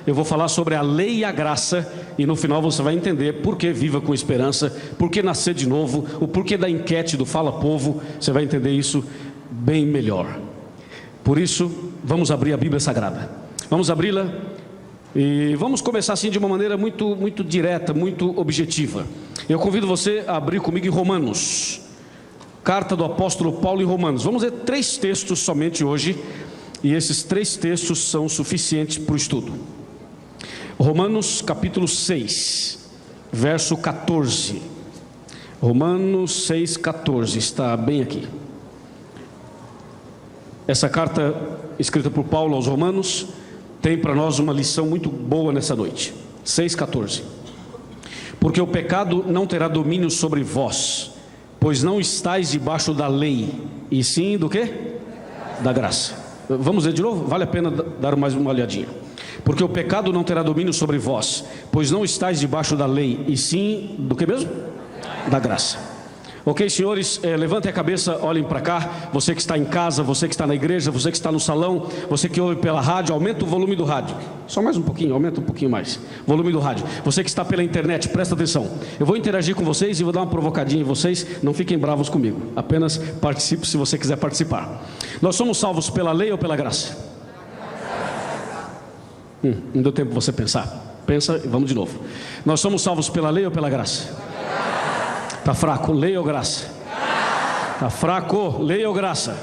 eu vou falar sobre a lei e a graça, e no final você vai entender por que viva com esperança, por que nascer de novo, o porquê da enquete do Fala Povo. Você vai entender isso bem melhor. Por isso, vamos abrir a Bíblia Sagrada. Vamos abri-la e vamos começar assim de uma maneira muito direta, muito objetiva. Eu convido você a abrir comigo em Romanos, carta do apóstolo Paulo em Romanos. Vamos ler 3 textos somente hoje, e esses 3 textos são suficientes para o estudo. Romanos capítulo 6, verso 14. Romanos 6, 14, está bem aqui. Essa carta escrita por Paulo aos Romanos tem para nós uma lição muito boa nessa noite. 6,14. Porque o pecado não terá domínio sobre vós, pois não estáis debaixo da lei, e sim do quê? Da graça. Vamos ler de novo? Vale a pena dar mais uma olhadinha. Porque o pecado não terá domínio sobre vós, pois não estáis debaixo da lei, e sim do que mesmo? Da graça. Ok, senhores, levantem a cabeça, olhem para cá. Você que está em casa, você que está na igreja, você que está no salão, você que ouve pela rádio, aumenta o volume do rádio. Só mais um pouquinho, aumenta um pouquinho mais volume do rádio. Você que está pela internet, presta atenção. Eu vou interagir com vocês e vou dar uma provocadinha em vocês. Não fiquem bravos comigo, apenas participe se você quiser participar. Nós somos salvos pela lei ou pela graça? Não deu tempo você pensar. Pensa e vamos de novo. Nós somos salvos pela lei ou pela graça? Está fraco, lei ou graça? Está fraco, lei ou graça?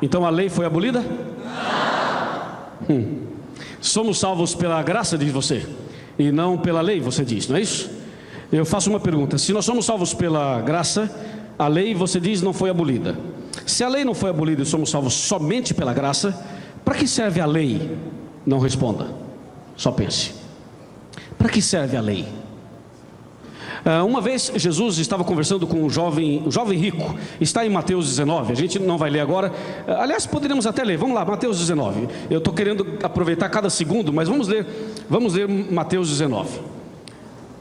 Então a lei foi abolida? Somos salvos pela graça, diz você, e não pela lei, você diz, não é isso? Eu faço uma pergunta: se nós somos salvos pela graça, a lei, você diz, não foi abolida. Se a lei não foi abolida e somos salvos somente pela graça, para que serve a lei? Não responda, só pense. Para que serve a lei? Uma vez Jesus estava conversando com um jovem rico. Está em Mateus 19, a gente não vai ler agora. Aliás, poderíamos até ler, vamos lá, Mateus 19. Eu estou querendo aproveitar cada segundo, mas vamos ler Mateus 19.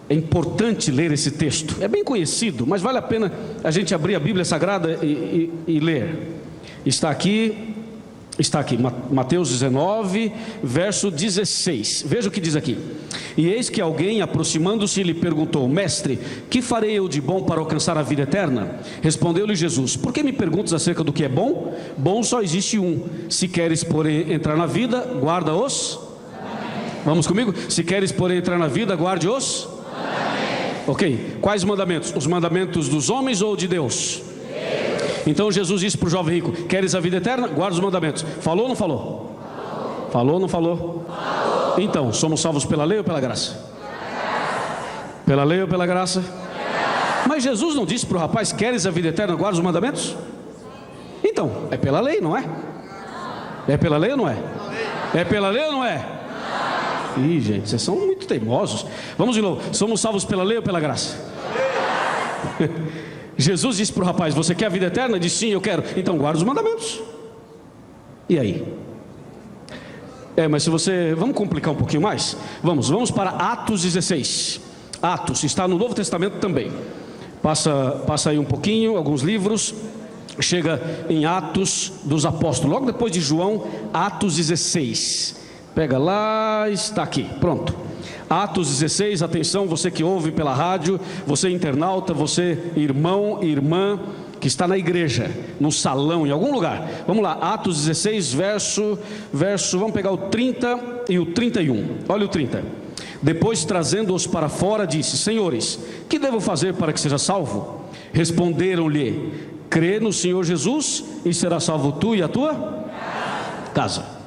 É importante ler esse texto, é bem conhecido, mas vale a pena a gente abrir a Bíblia Sagrada e ler. Está aqui, Mateus 19, verso 16. Veja o que diz aqui: e eis que alguém, aproximando-se, lhe perguntou: mestre, que farei eu de bom para alcançar a vida eterna? Respondeu-lhe Jesus: por que me perguntas acerca do que é bom? Bom só existe um. Se queres, porém, entrar na vida, guarda-os. Vamos comigo? Se queres, porém, entrar na vida, guarde-os. Ok, quais mandamentos? Os mandamentos dos homens ou de Deus? Então Jesus disse para o jovem rico: queres a vida eterna? Guarda os mandamentos. Falou ou não falou? Falou ou não falou? Então, somos salvos pela lei ou pela graça? Pela lei ou pela graça? Mas Jesus não disse para o rapaz: queres a vida eterna? Guarda os mandamentos? Então, é pela lei, não é? É pela lei ou não é? É pela lei ou não é? Ih, gente, vocês são muito teimosos. Vamos de novo: somos salvos pela lei ou pela graça? Jesus disse para o rapaz: você quer a vida eterna? Ele disse: sim, eu quero. Então guarda os mandamentos. E aí? Mas se você... Vamos complicar um pouquinho mais? Vamos para Atos 16. Atos, está no Novo Testamento também. Passa aí um pouquinho, alguns livros. Chega em Atos dos Apóstolos, logo depois de João, Atos 16. Pega lá, está aqui, pronto. Atos 16, atenção, você que ouve pela rádio, você internauta, você irmão, irmã, que está na igreja, no salão, em algum lugar. Vamos lá, Atos 16, verso, vamos pegar o 30 e o 31. Olha o 30. Depois, trazendo-os para fora, disse: senhores, que devo fazer para que seja salvo? Responderam-lhe: crê no Senhor Jesus e será salvo tu e a tua casa.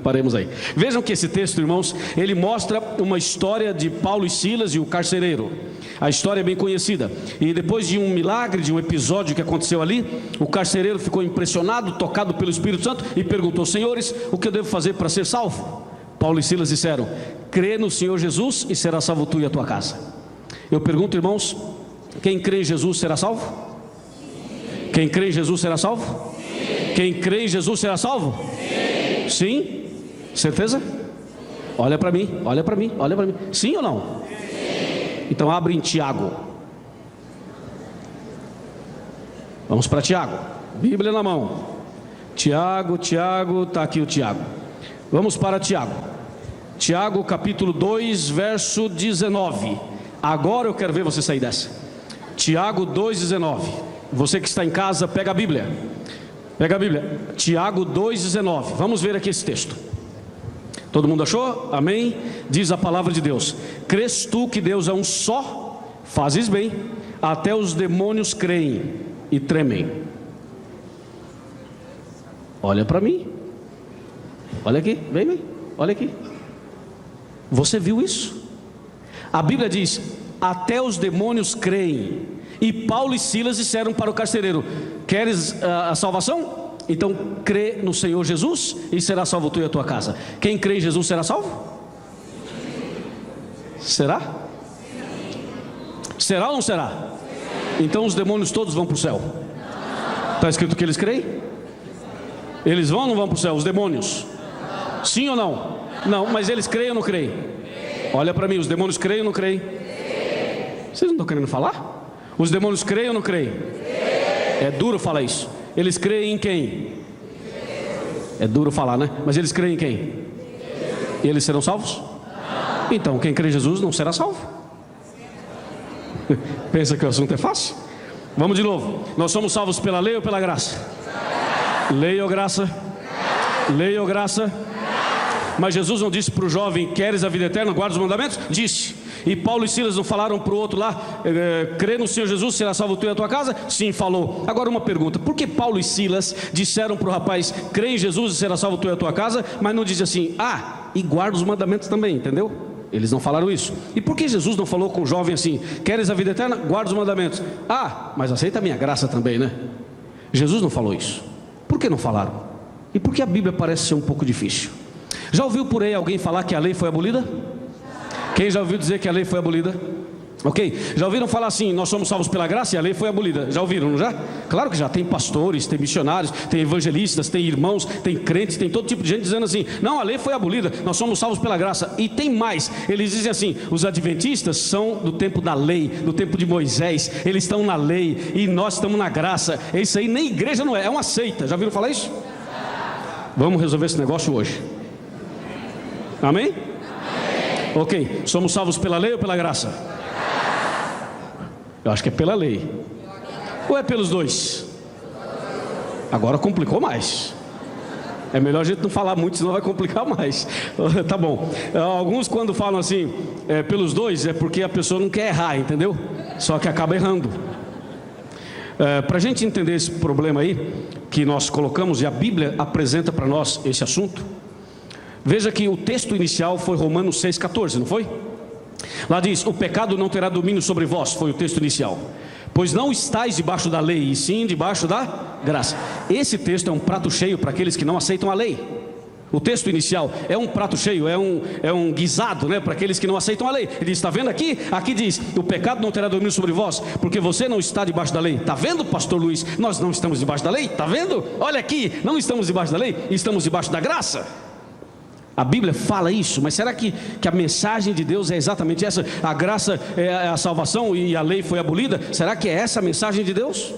Paremos aí. Vejam que esse texto, irmãos, ele mostra uma história de Paulo e Silas e o carcereiro. A história é bem conhecida. E depois de um milagre, de um episódio que aconteceu ali, o carcereiro ficou impressionado, tocado pelo Espírito Santo, e perguntou: senhores, o que eu devo fazer para ser salvo? Paulo e Silas disseram: crê no Senhor Jesus e será salvo tu e a tua casa. Eu pergunto, irmãos, quem crê em Jesus será salvo? Quem crê em Jesus será salvo? Quem crê em Jesus será salvo? Sim? Certeza? Olha para mim, olha para mim, olha para mim. Sim ou não? Sim. Então abre em Tiago. Vamos para Tiago. Bíblia na mão. Tiago, está aqui o Tiago. Vamos para Tiago. Tiago capítulo 2, verso 19. Agora eu quero ver você sair dessa. Tiago 2,19. Você que está em casa, pega a Bíblia. Pega a Bíblia. Tiago 2,19. Vamos ver aqui esse texto. Todo mundo achou? Amém? Diz a palavra de Deus: crês tu que Deus é um só? Fazes bem. Até os demônios creem e tremem. Olha para mim. Olha aqui, vem, olha aqui. Você viu isso? A Bíblia diz: até os demônios creem. E Paulo e Silas disseram para o carcereiro: queres a salvação? Então crê no Senhor Jesus e será salvo tu e a tua casa. Quem crê em Jesus será salvo? Será? Será ou não será? Então os demônios todos vão para o céu. Está escrito que eles creem? Eles vão ou não vão para o céu? Os demônios? Sim ou não? Não, mas eles creem ou não creem? Olha para mim, os demônios creem ou não creem? Vocês não estão querendo falar? Os demônios creem ou não creem? É duro falar isso. Eles creem em quem? É duro falar, né? Mas eles creem em quem? E eles serão salvos? Então quem crê em Jesus não será salvo. Pensa que o assunto é fácil? Vamos de novo. Nós somos salvos pela lei ou pela graça? Lei ou graça? Lei ou graça? Mas Jesus não disse para o jovem: queres a vida eterna, guarda os mandamentos? Disse. E Paulo e Silas não falaram para o outro lá: crê no Senhor Jesus, será salvo tu e a tua casa? Sim, falou. Agora uma pergunta: por que Paulo e Silas disseram para o rapaz: crê em Jesus e será salvo tu e a tua casa? Mas não disse assim: e guarda os mandamentos também, entendeu? Eles não falaram isso. E por que Jesus não falou com o jovem assim: queres a vida eterna, guarda os mandamentos? Mas aceita a minha graça também, né? Jesus não falou isso. Por que não falaram? E por que a Bíblia parece ser um pouco difícil? Já ouviu por aí alguém falar que a lei foi abolida? Quem já ouviu dizer que a lei foi abolida? Ok, já ouviram falar assim: nós somos salvos pela graça e a lei foi abolida? Já ouviram, não já? Claro que já. Tem pastores, tem missionários, tem evangelistas, tem irmãos, tem crentes, tem todo tipo de gente dizendo assim: não, a lei foi abolida, nós somos salvos pela graça. E tem mais, eles dizem assim: os adventistas são do tempo da lei, do tempo de Moisés, eles estão na lei e nós estamos na graça. É isso aí, nem igreja não é, é uma seita. Já ouviram falar isso? Vamos resolver esse negócio hoje. Amém? Ok, somos salvos pela lei ou pela graça? Eu acho que é pela lei. Ou é pelos dois? Agora complicou mais. É melhor a gente não falar muito, senão vai complicar mais. Tá bom. Alguns quando falam assim, pelos dois, é porque a pessoa não quer errar, entendeu? Só que acaba errando. Para a gente entender esse problema aí, que nós colocamos, e a Bíblia apresenta para nós esse assunto, veja que o texto inicial foi Romanos 6,14, não foi? Lá diz: o pecado não terá domínio sobre vós, foi o texto inicial, pois não estáis debaixo da lei, e sim debaixo da graça. Esse texto é um prato cheio para aqueles que não aceitam a lei. O texto inicial é um prato cheio, é um guisado, né, para aqueles que não aceitam a lei. Ele diz: está vendo aqui? Aqui diz: o pecado não terá domínio sobre vós, porque você não está debaixo da lei. Está vendo, pastor Luiz? Nós não estamos debaixo da lei, está vendo? Olha aqui, não estamos debaixo da lei, estamos debaixo da graça. A Bíblia fala isso, mas será que a mensagem de Deus é exatamente essa? A graça é a salvação e a lei foi abolida? Será que é essa a mensagem de Deus?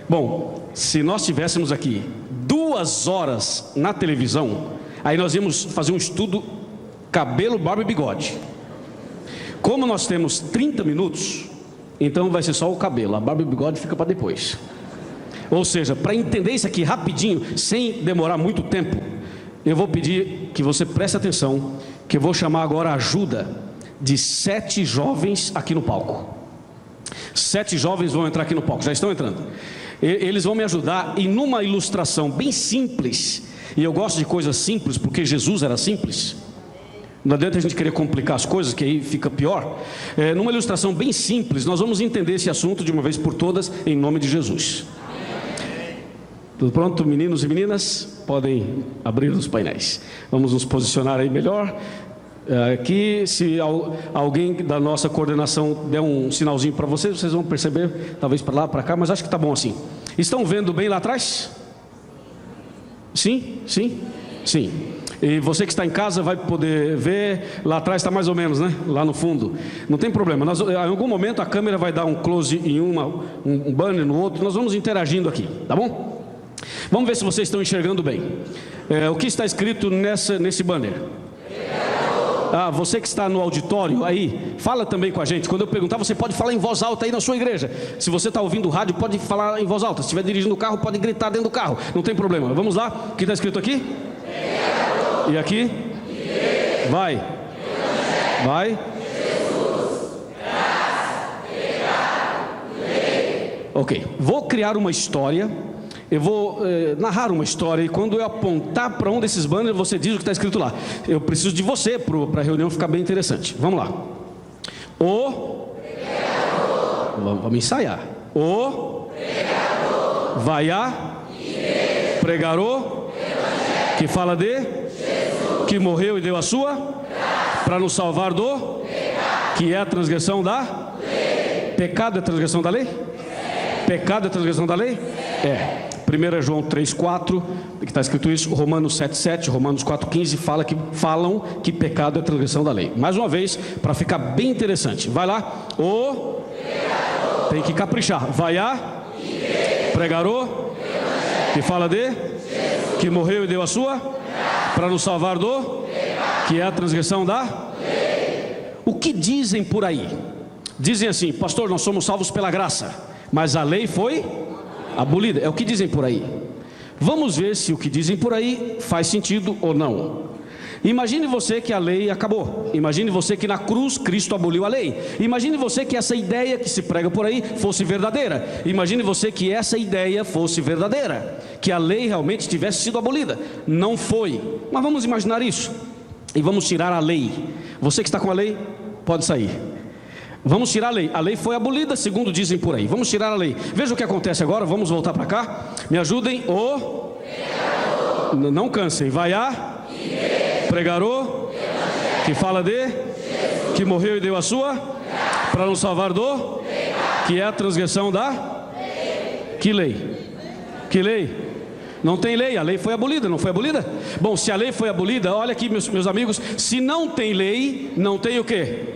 Bom, se nós tivéssemos aqui 2 horas na televisão, aí nós íamos fazer um estudo cabelo, barba e bigode. Como nós temos 30 minutos, então vai ser só o cabelo, a barba e o bigode fica para depois. Ou seja, para entender isso aqui rapidinho, sem demorar muito tempo, eu vou pedir que você preste atenção, que eu vou chamar agora a ajuda de 7 jovens aqui no palco. 7 jovens vão entrar aqui no palco, já estão entrando. Eles vão me ajudar em uma ilustração bem simples, e eu gosto de coisas simples, porque Jesus era simples. Não adianta a gente querer complicar as coisas, que aí fica pior. Numa ilustração bem simples, nós vamos entender esse assunto de uma vez por todas, em nome de Jesus. Tudo pronto, meninos e meninas? Podem abrir os painéis. Vamos nos posicionar aí melhor. Aqui, se alguém da nossa coordenação der um sinalzinho para vocês, vocês vão perceber, talvez para lá, para cá, mas acho que está bom assim. Estão vendo bem lá atrás? Sim? Sim? Sim. E você que está em casa vai poder ver, lá atrás está mais ou menos, né? Lá no fundo. Não tem problema, em algum momento a câmera vai dar um close em um banner no outro, nós vamos interagindo aqui, tá bom? Vamos ver se vocês estão enxergando bem. O que está escrito nesse banner? Você que está no auditório aí, fala também com a gente. Quando eu perguntar, você pode falar em voz alta aí na sua igreja. Se você está ouvindo o rádio, pode falar em voz alta. Se estiver dirigindo o carro, pode gritar dentro do carro. Não tem problema. Vamos lá. O que está escrito aqui? E aqui? Vai. Ok. Vou criar uma história. Eu vou narrar uma história, e quando eu apontar para um desses banners, você diz o que está escrito lá. Eu preciso de você para a reunião ficar bem interessante. Vamos lá. Vamos ensaiar. Vai a pregarou, que fala de Jesus, que morreu e deu a sua para nos salvar do pecado, que é a transgressão da lei. Pecado é transgressão da lei? Pecado é transgressão da lei? 1 João 3,4, que está escrito isso, Romanos 7,7, Romanos 4,15, falam que pecado é transgressão da lei. Mais uma vez, para ficar bem interessante. Vai lá. Tem que caprichar. Vai a pregarou, que fala de Jesus, que morreu e deu a sua para nos salvar do pecado, que é a transgressão da lei. O que dizem por aí? Dizem assim: pastor, nós somos salvos pela graça, mas a lei foi abolida. É o que dizem por aí. Vamos ver se o que dizem por aí faz sentido ou não. Imagine você que a lei acabou. Imagine você que na cruz Cristo aboliu a lei. Imagine você que essa ideia que se prega por aí fosse verdadeira. Imagine você que essa ideia fosse verdadeira, que a lei realmente tivesse sido abolida. Não foi. Mas vamos imaginar isso e vamos tirar a lei. Você que está com a lei, pode sair. Vamos tirar a lei. A lei foi abolida, segundo dizem por aí. Vamos tirar a lei. Veja o que acontece agora. Vamos voltar para cá. Me ajudem. Não cansem. Vai a pregarou, que fala de Jesus, que morreu e deu a sua para nos salvar do pecado, que é a transgressão da lei. Que lei? Que lei? Não tem lei. A lei foi abolida. Não foi abolida? Bom, se a lei foi abolida, olha aqui, meus amigos. Se não tem lei, não tem o quê?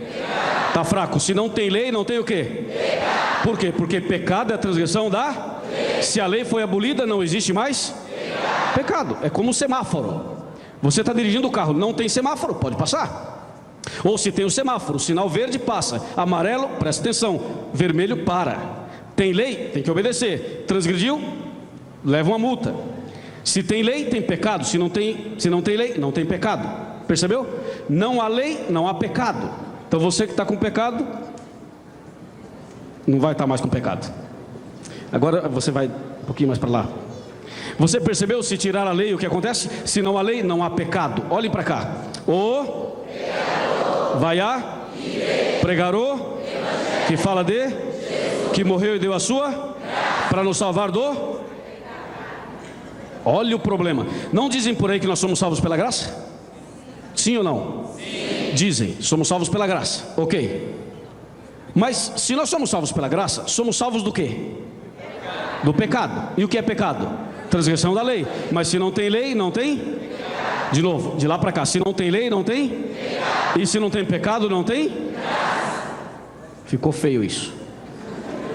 Está fraco. Se não tem lei, não tem o quê? Pecado. Por quê? Porque pecado é a transgressão da lei. Se a lei foi abolida, não existe mais pecado. É como um semáforo. Você está dirigindo o carro, não tem semáforo, pode passar. Ou se tem o semáforo, sinal verde, passa. Amarelo, presta atenção. Vermelho, para. Tem lei, tem que obedecer. Transgrediu, leva uma multa. Se tem lei, tem pecado. Se não tem lei, não tem pecado. Percebeu? Não há lei, não há pecado. Então você que está com pecado, não vai estar mais com pecado. Agora você vai um pouquinho mais para lá. Você percebeu? Se tirar a lei, o que acontece? Se não há lei, não há pecado. Olhem para cá. Vai a pregarou, que fala de Jesus, que morreu e deu a sua para nos salvar do. Olha o problema. Não dizem por aí que nós somos salvos pela graça? Sim ou não? Sim. Dizem, somos salvos pela graça. Ok. Mas se nós somos salvos pela graça, somos salvos do quê? Do pecado. E o que é pecado? Transgressão da lei. Mas se não tem lei, não tem pecado. De novo, de lá para cá. Se não tem lei, não tem pecado. E se não tem pecado, não tem graça. Ficou feio isso.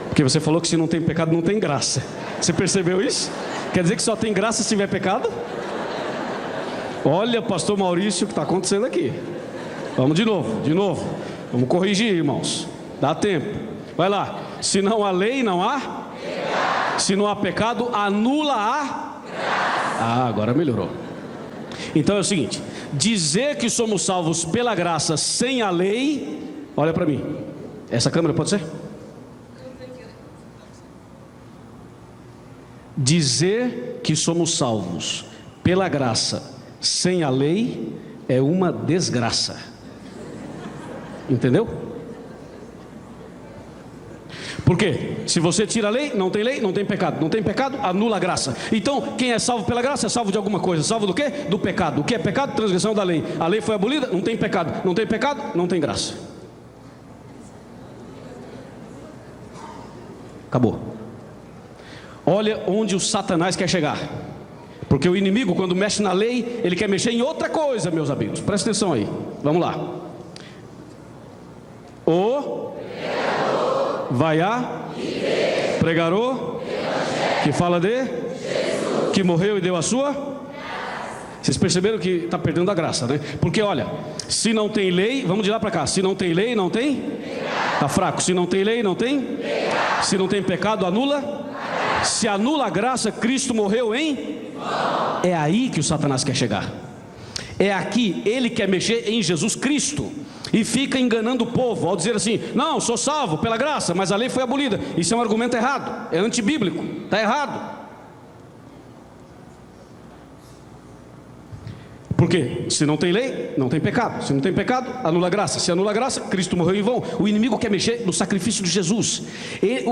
Porque você falou que se não tem pecado, não tem graça. Você percebeu isso? Quer dizer que só tem graça se tiver pecado? Olha, pastor Maurício, o que está acontecendo aqui. Vamos de novo. Vamos corrigir, irmãos. Dá tempo. Vai lá. Se não há lei, não há pecado. Se não há pecado, anula a graça. Agora melhorou. Então é o seguinte: dizer que somos salvos pela graça sem a lei. Olha para mim. Essa câmera pode ser? Dizer que somos salvos pela graça sem a lei é uma desgraça. Entendeu? Por quê? Se você tira a lei, não tem pecado. Não tem pecado, anula a graça. Então, quem é salvo pela graça é salvo de alguma coisa. Salvo do quê? Do pecado. O que é pecado? Transgressão da lei. A lei foi abolida, não tem pecado. Não tem pecado, não tem graça. Acabou. Olha onde o Satanás quer chegar. Porque o inimigo, quando mexe na lei, ele quer mexer em outra coisa, meus amigos. Presta atenção aí. Vamos lá. Vai a pregarou, que fala de Jesus, que morreu e deu a sua. Vocês perceberam que está perdendo a graça, né? Porque olha, se não tem lei, vamos de lá para cá. Se não tem lei, não tem? Está fraco. Se não tem lei, não tem? Se não tem pecado, anula? Se anula a graça, Cristo morreu em? É aí que o Satanás quer chegar. É aqui, ele quer mexer em Jesus Cristo. E fica enganando o povo ao dizer assim: não, sou salvo pela graça, mas a lei foi abolida. Isso é um argumento errado, é antibíblico, está errado. Por quê? Se não tem lei, não tem pecado. Se não tem pecado, anula a graça. Se anula a graça, Cristo morreu em vão. O inimigo quer mexer no sacrifício de Jesus.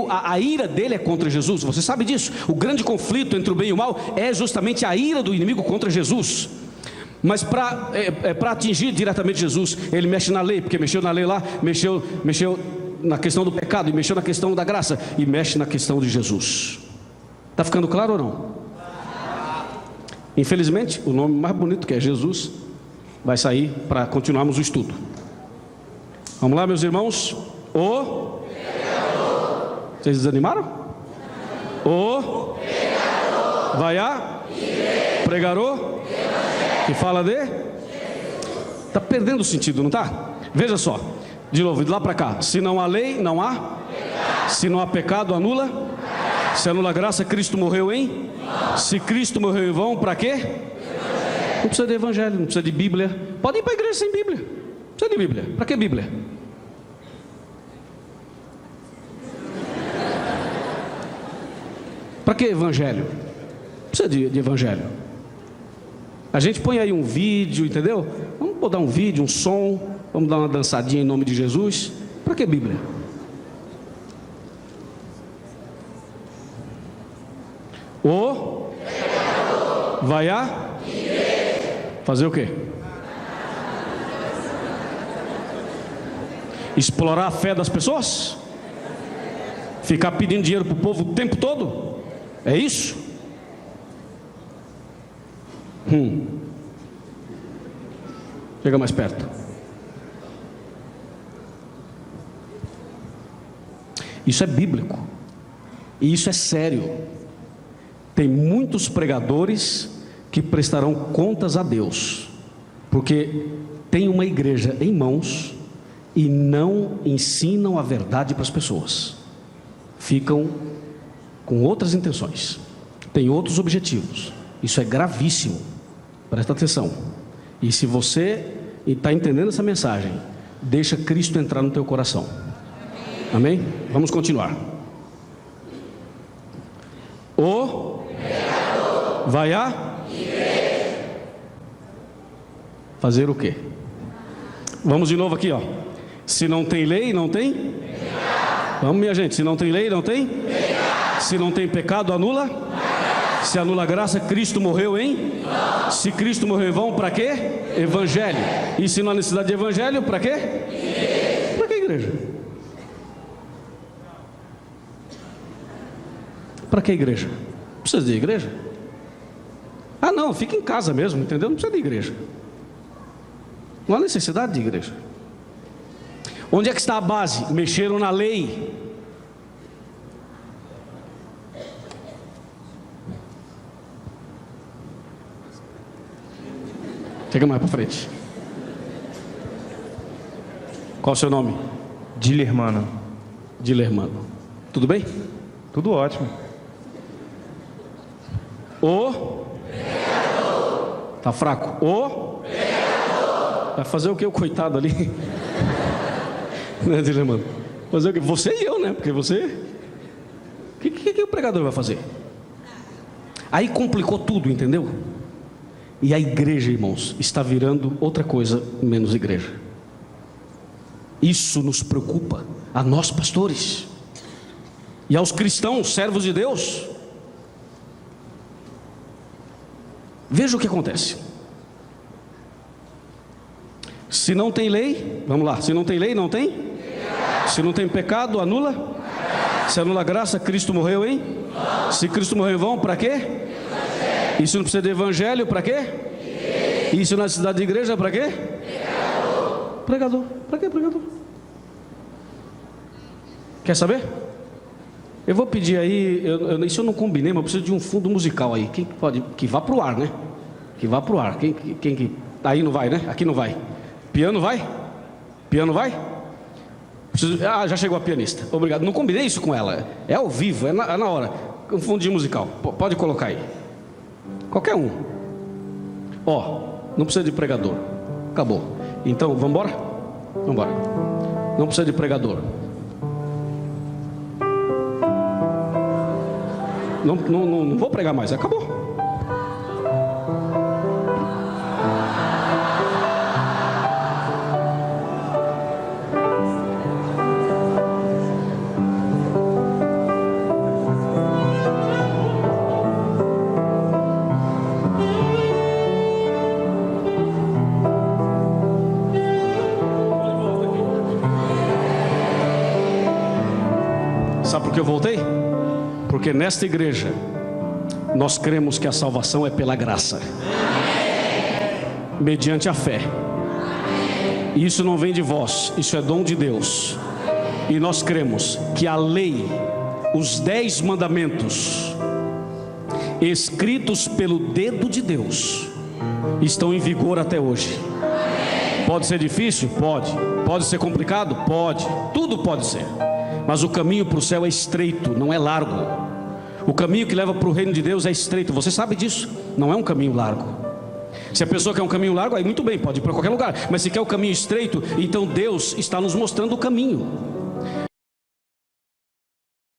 A ira dele é contra Jesus, você sabe disso. O grande conflito entre o bem e o mal é justamente a ira do inimigo contra Jesus. Mas para atingir diretamente Jesus, ele mexe na lei, porque mexeu na lei lá, mexeu na questão do pecado, e mexeu na questão da graça, e mexe na questão de Jesus. Está ficando claro ou não? Infelizmente, o nome mais bonito, que é Jesus, vai sair para continuarmos o estudo. Vamos lá, meus irmãos. O pecador. Vocês desanimaram? O pecador. Vai a pregador. Que fala de? Está perdendo o sentido, não está? Veja só, de novo, de lá para cá. Se não há lei, não há pecado. Se não há pecado, anula. Se anula a graça, Cristo morreu em? Se Cristo morreu em vão, para quê? Não precisa de evangelho, não precisa de Bíblia. Pode ir para a igreja sem Bíblia. Não precisa de Bíblia. Para que Bíblia? Para que evangelho? Não precisa de evangelho. A gente põe aí um vídeo, entendeu? Vamos botar um vídeo, um som, vamos dar uma dançadinha em nome de Jesus. Para que Bíblia? O vai a fazer o quê? Explorar a fé das pessoas? Ficar pedindo dinheiro para o povo o tempo todo? É isso? Chega mais perto. Isso é bíblico. E isso é sério. Tem muitos pregadores que prestarão contas a Deus, porque tem uma igreja em mãos e não ensinam a verdade para as pessoas. Ficam com outras intenções, têm outros objetivos. Isso é gravíssimo. Presta atenção. E se você está entendendo essa mensagem, deixa Cristo entrar no teu coração. Amém? Vamos continuar. O pecador vai a fazer o quê? Vamos de novo aqui, ó. Se não tem lei, não tem pecado. Vamos, minha gente. Se não tem lei, não tem pecado. Se não tem pecado, anula. Se anula a graça, Cristo morreu em vão. Se Cristo morreu em vão, para quê? Evangelho. E se não há necessidade de evangelho, para quê? Para que igreja? Para que igreja? Precisa de igreja? Ah não, fica em casa mesmo, entendeu? Não precisa de igreja. Não há necessidade de igreja. Onde é que está a base? Mexeram na lei. Chega mais para frente. Qual o seu nome? Dilermano. Dilermano. Tudo bem? Tudo ótimo. O pecador. Tá fraco. O pecador. Vai fazer o que o coitado ali? Né, Dilermano? Fazer o que? Você e eu, né? Porque você... O que o pregador vai fazer? Aí complicou tudo, entendeu? E a igreja, irmãos, está virando outra coisa menos igreja. Isso nos preocupa, a nós pastores e aos cristãos, servos de Deus. Veja o que acontece. Se não tem lei, vamos lá, se não tem lei, não tem pecado. Se não tem pecado, anula pecado. Se anula a graça, Cristo morreu em vão. Se Cristo morreu em vão, para quê? E se não precisa de evangelho, para quê? E se não há necessidade de igreja, para quê? Pregador. Para quê pregador? Quer saber? Eu vou pedir aí, isso eu não combinei, mas eu preciso de um fundo musical aí. Quem pode, que vá pro ar, né? Que vá pro ar. Quem aí não vai, né? Aqui não vai. Piano vai? Piano vai? Já chegou a pianista. Obrigado. Não combinei isso com ela. É ao vivo, é na hora. Um fundinho musical. Pode colocar aí. Qualquer um. Não precisa de pregador. Acabou. Então, vamos embora? Vamos embora. Não precisa de pregador. Não vou pregar mais. Acabou. Sabe por que eu voltei? Porque nesta igreja nós cremos que a salvação é pela graça, mediante a fé. E isso não vem de vós, isso é dom de Deus. E nós cremos que a lei, os 10 mandamentos, escritos pelo dedo de Deus, estão em vigor até hoje. Pode ser difícil? Pode. Pode ser complicado? Pode. Tudo pode ser. Mas o caminho para o céu é estreito, não é largo. O caminho que leva para o reino de Deus é estreito. Você sabe disso, não é um caminho largo. Se a pessoa quer um caminho largo, aí muito bem, pode ir para qualquer lugar. Mas se quer o caminho estreito, então Deus está nos mostrando o caminho.